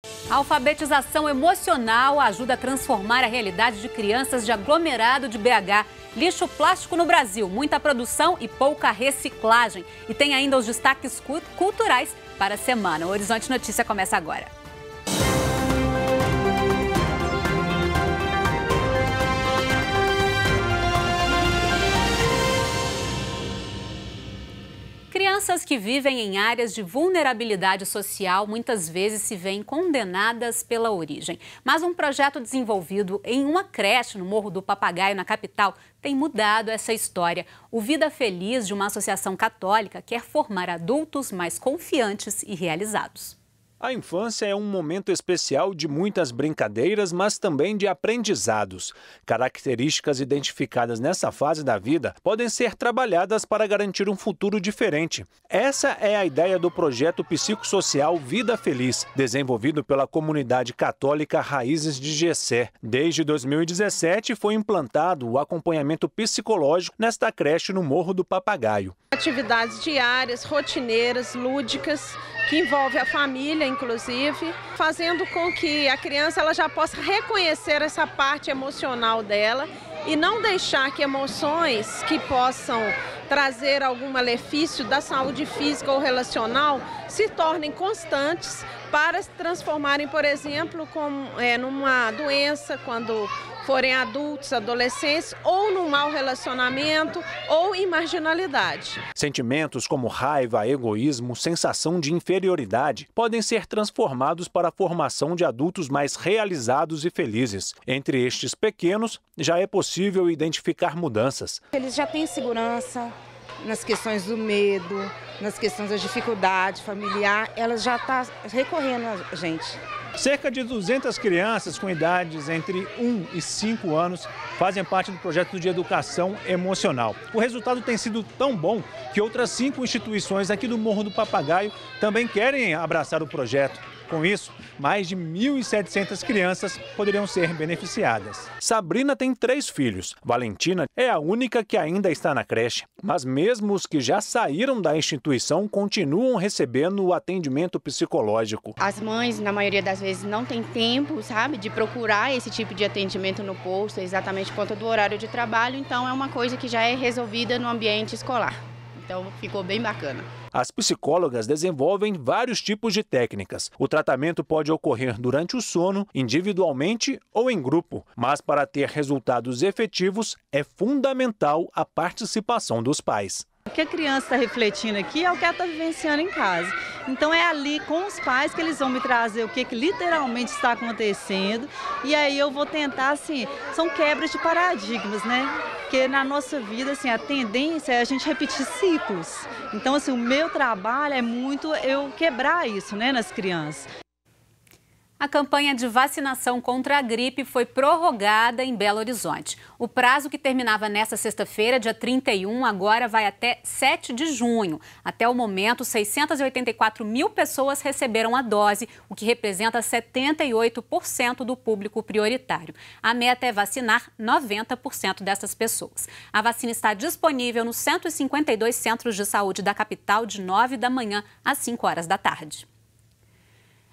A alfabetização emocional ajuda a transformar a realidade de crianças de aglomerado de BH. Lixo plástico no Brasil, muita produção e pouca reciclagem. E tem ainda os destaques culturais para a semana. O Horizonte Notícia começa agora. Crianças que vivem em áreas de vulnerabilidade social muitas vezes se veem condenadas pela origem. Mas um projeto desenvolvido em uma creche no Morro do Papagaio, na capital, tem mudado essa história. O Vida Feliz, de uma associação católica, quer formar adultos mais confiantes e realizados. A infância é um momento especial de muitas brincadeiras, mas também de aprendizados. Características identificadas nessa fase da vida podem ser trabalhadas para garantir um futuro diferente. Essa é a ideia do projeto psicossocial Vida Feliz, desenvolvido pela comunidade católica Raízes de Jessé. Desde 2017 foi implantado o acompanhamento psicológico nesta creche no Morro do Papagaio. Atividades diárias, rotineiras, lúdicas, que envolve a família, inclusive, fazendo com que a criança ela já possa reconhecer essa parte emocional dela e não deixar que emoções que possam trazer algum malefício da saúde física ou relacional se tornem constantes para se transformarem, por exemplo, numa doença quando forem adultos, adolescentes, ou num mau relacionamento ou em marginalidade. Sentimentos como raiva, egoísmo, sensação de inferioridade podem ser transformados para a formação de adultos mais realizados e felizes. Entre estes pequenos, já é possível identificar mudanças. Eles já têm segurança nas questões do medo, nas questões da dificuldade familiar, ela já está recorrendo a gente. Cerca de 200 crianças com idades entre 1 e 5 anos fazem parte do projeto de educação emocional. O resultado tem sido tão bom que outras 5 instituições aqui do Morro do Papagaio também querem abraçar o projeto. Com isso, mais de 1.700 crianças poderiam ser beneficiadas. Sabrina tem 3 filhos. Valentina é a única que ainda está na creche. Mas mesmo os que já saíram da instituição continuam recebendo o atendimento psicológico. As mães, na maioria das vezes, não têm tempo, sabe, de procurar esse tipo de atendimento no posto, exatamente por conta do horário de trabalho. Então, é uma coisa que já é resolvida no ambiente escolar. Então, ficou bem bacana. As psicólogas desenvolvem vários tipos de técnicas. O tratamento pode ocorrer durante o sono, individualmente ou em grupo. Mas para ter resultados efetivos, é fundamental a participação dos pais. O que a criança está refletindo aqui é o que ela está vivenciando em casa. Então é ali com os pais que eles vão me trazer o que literalmente está acontecendo. E aí eu vou tentar, assim, são quebras de paradigmas, né? Porque na nossa vida, assim, a tendência é a gente repetir ciclos. Então, assim, o meu trabalho é muito eu quebrar isso, né, nas crianças. A campanha de vacinação contra a gripe foi prorrogada em Belo Horizonte. O prazo que terminava nesta sexta-feira, dia 31, agora vai até 7 de junho. Até o momento, 684 mil pessoas receberam a dose, o que representa 78% do público prioritário. A meta é vacinar 90% dessas pessoas. A vacina está disponível nos 152 centros de saúde da capital de 9 da manhã às 5 horas da tarde.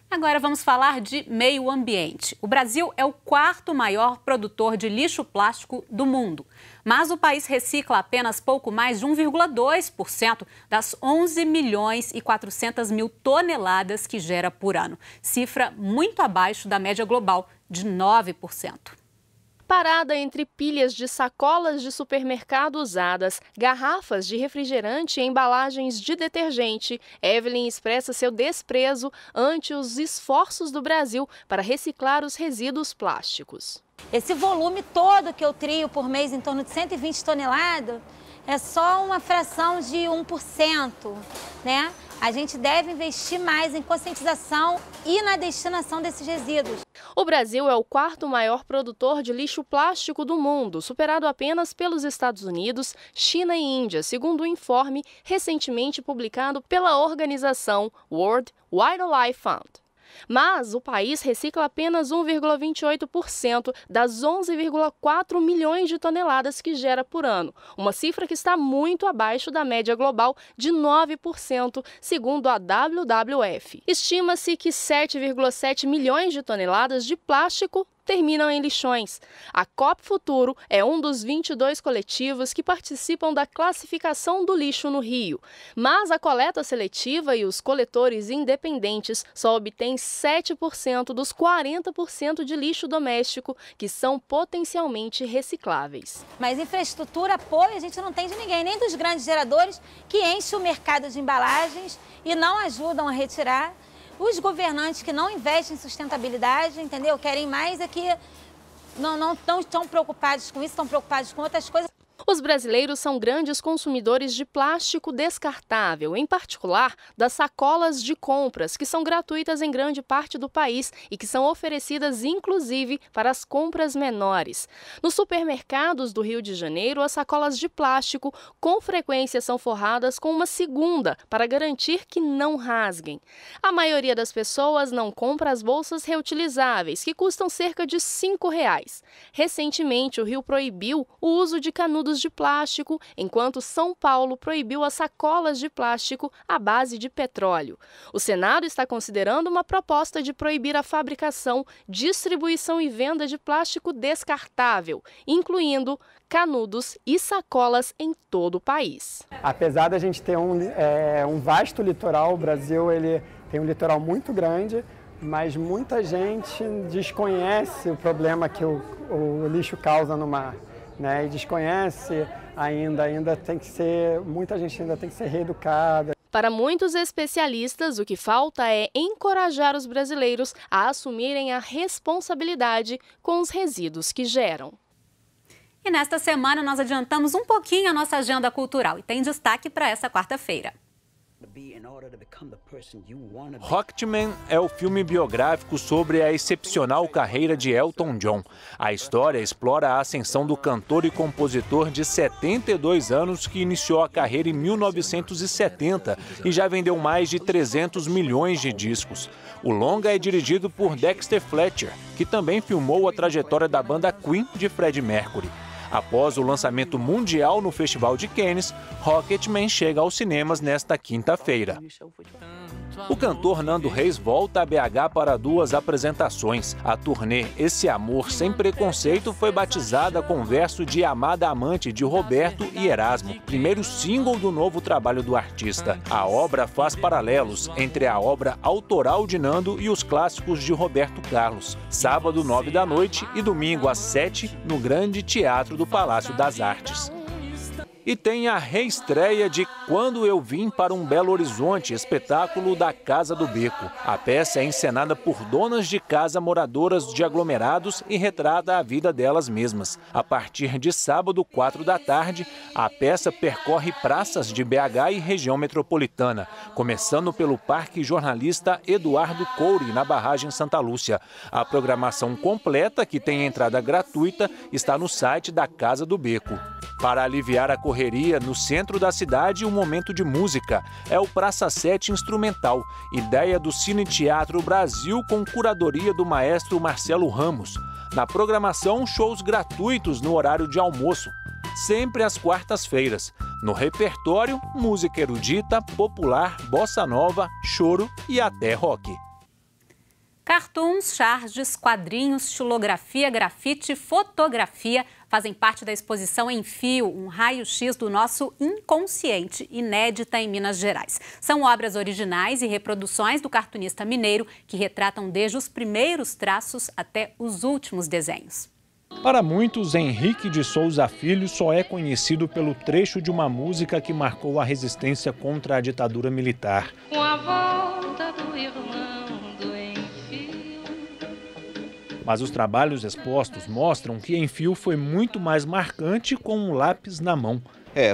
Agora vamos falar de meio ambiente. O Brasil é o 4º maior produtor de lixo plástico do mundo. Mas o país recicla apenas pouco mais de 1,2% das 11 milhões e 400 mil toneladas que gera por ano. Cifra muito abaixo da média global de 9%. Parada entre pilhas de sacolas de supermercado usadas, garrafas de refrigerante e embalagens de detergente, Evelyn expressa seu desprezo ante os esforços do Brasil para reciclar os resíduos plásticos. Esse volume todo que eu trio por mês, em torno de 120 toneladas, é só uma fração de 1%, né? A gente deve investir mais em conscientização e na destinação desses resíduos. O Brasil é o 4º maior produtor de lixo plástico do mundo, superado apenas pelos Estados Unidos, China e Índia, segundo um informe recentemente publicado pela organização World Wildlife Fund. Mas o país recicla apenas 1,28% das 11,4 milhões de toneladas que gera por ano, uma cifra que está muito abaixo da média global de 9%, segundo a WWF. Estima-se que 7,7 milhões de toneladas de plástico terminam em lixões. A COP Futuro é um dos 22 coletivos que participam da classificação do lixo no Rio. Mas a coleta seletiva e os coletores independentes só obtêm 7% dos 40% de lixo doméstico que são potencialmente recicláveis. Mas infraestrutura, apoio, a gente não tem de ninguém, nem dos grandes geradores que enchem o mercado de embalagens e não ajudam a retirar. Os governantes que não investem em sustentabilidade, entendeu? Querem mais é que não estão preocupados com isso, estão preocupados com outras coisas. Os brasileiros são grandes consumidores de plástico descartável, em particular das sacolas de compras, que são gratuitas em grande parte do país e que são oferecidas inclusive para as compras menores. Nos supermercados do Rio de Janeiro, as sacolas de plástico com frequência são forradas com uma segunda para garantir que não rasguem. A maioria das pessoas não compra as bolsas reutilizáveis, que custam cerca de R$ 5. Recentemente, o Rio proibiu o uso de canudos de plástico, enquanto São Paulo proibiu as sacolas de plástico à base de petróleo. O Senado está considerando uma proposta de proibir a fabricação, distribuição e venda de plástico descartável, incluindo canudos e sacolas em todo o país. Apesar da gente ter um vasto litoral, o Brasil ele tem um litoral muito grande, mas muita gente desconhece o problema que o lixo causa no mar. E desconhece ainda tem que ser, muita gente ainda tem que ser reeducada. Para muitos especialistas, o que falta é encorajar os brasileiros a assumirem a responsabilidade com os resíduos que geram. E nesta semana nós adiantamos um pouquinho a nossa agenda cultural e tem destaque para essa quarta-feira. Rocketman é o filme biográfico sobre a excepcional carreira de Elton John. A história explora a ascensão do cantor e compositor de 72 anos que iniciou a carreira em 1970 e já vendeu mais de 300 milhões de discos. O longa é dirigido por Dexter Fletcher, que também filmou a trajetória da banda Queen de Freddie Mercury. Após o lançamento mundial no Festival de Cannes, Rocketman chega aos cinemas nesta quinta-feira. O cantor Nando Reis volta a BH para 2 apresentações. A turnê Esse Amor Sem Preconceito foi batizada com o verso de Amada Amante de Roberto e Erasmo, primeiro single do novo trabalho do artista. A obra faz paralelos entre a obra autoral de Nando e os clássicos de Roberto Carlos. Sábado, 9 da noite e domingo, às 7, no Grande Teatro do Palácio das Artes. E tem a reestreia de Quando Eu Vim para um Belo Horizonte, espetáculo da Casa do Beco. A peça é encenada por donas de casa moradoras de aglomerados e retrata a vida delas mesmas. A partir de sábado, 4 da tarde, a peça percorre praças de BH e região metropolitana, começando pelo Parque Jornalista Eduardo Coure, na barragem Santa Lúcia. A programação completa, que tem entrada gratuita, está no site da Casa do Beco. Para aliviar a correria, no centro da cidade, um momento de música. É o Praça 7 Instrumental, ideia do Cine Teatro Brasil com curadoria do maestro Marcelo Ramos. Na programação, shows gratuitos no horário de almoço, sempre às quartas-feiras. No repertório, música erudita, popular, bossa nova, choro e até rock. Cartoons, charges, quadrinhos, xilografia, grafite e fotografia fazem parte da exposição Em Fio, um raio-x do nosso inconsciente, inédita em Minas Gerais. São obras originais e reproduções do cartunista mineiro que retratam desde os primeiros traços até os últimos desenhos. Para muitos, Henrique de Souza Filho só é conhecido pelo trecho de uma música que marcou a resistência contra a ditadura militar. Com a volta do irmão. Mas os trabalhos expostos mostram que Em Fio foi muito mais marcante com um lápis na mão.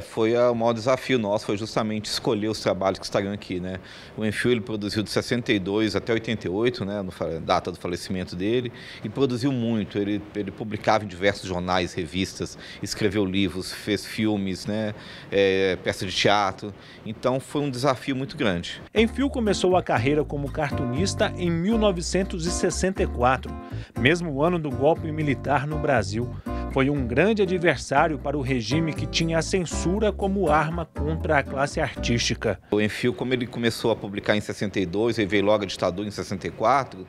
Foi o maior desafio nosso, foi justamente escolher os trabalhos que estariam aqui, né? O Enfio, ele produziu de 62 até 88, né, data do falecimento dele, e produziu muito. Ele publicava em diversos jornais, revistas, escreveu livros, fez filmes, né, peças de teatro. Então foi um desafio muito grande. Enfio começou a carreira como cartunista em 1964, mesmo ano do golpe militar no Brasil. Foi um grande adversário para o regime que tinha a censura como arma contra a classe artística. O Enfio, como ele começou a publicar em 62, ele veio logo a ditadura em 64,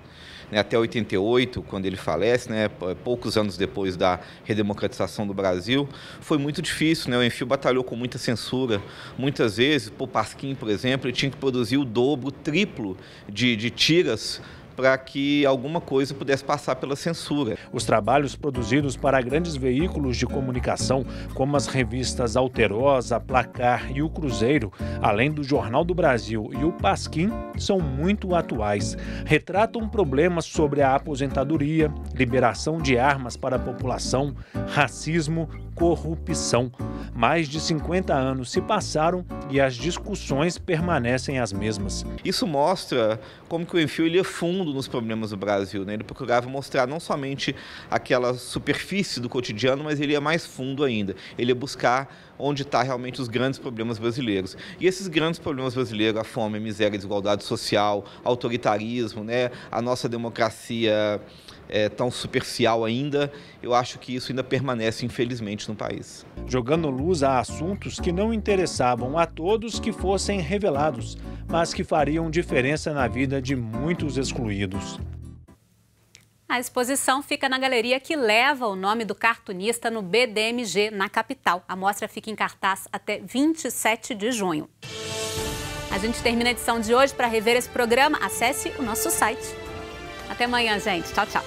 né, até 88, quando ele falece, né, poucos anos depois da redemocratização do Brasil, foi muito difícil, né? O Enfio batalhou com muita censura. Muitas vezes, o Pasquim, por exemplo, ele tinha que produzir o dobro, o triplo de tiras para que alguma coisa pudesse passar pela censura. Os trabalhos produzidos para grandes veículos de comunicação, como as revistas Alterosa, Placar e o Cruzeiro, além do Jornal do Brasil e o Pasquim, são muito atuais. Retratam problemas sobre a aposentadoria, liberação de armas para a população, racismo, corrupção. Mais de 50 anos se passaram e as discussões permanecem as mesmas. Isso mostra como que o Enfio ia fundo nos problemas do Brasil, né? Ele procurava mostrar não somente aquela superfície do cotidiano, mas ele ia mais fundo ainda. Ele ia buscar onde estão realmente os grandes problemas brasileiros. E esses grandes problemas brasileiros, a fome, a miséria, a desigualdade social, autoritarismo, né? A nossa democracia tão superficial ainda, eu acho que isso ainda permanece, infelizmente, no país. Jogando luz a assuntos que não interessavam a todos que fossem revelados, mas que fariam diferença na vida de muitos excluídos. A exposição fica na galeria que leva o nome do cartunista no BDMG, na capital. A mostra fica em cartaz até 27 de junho. A gente termina a edição de hoje. Para rever esse programa, acesse o nosso site. Até amanhã, gente. Tchau, tchau.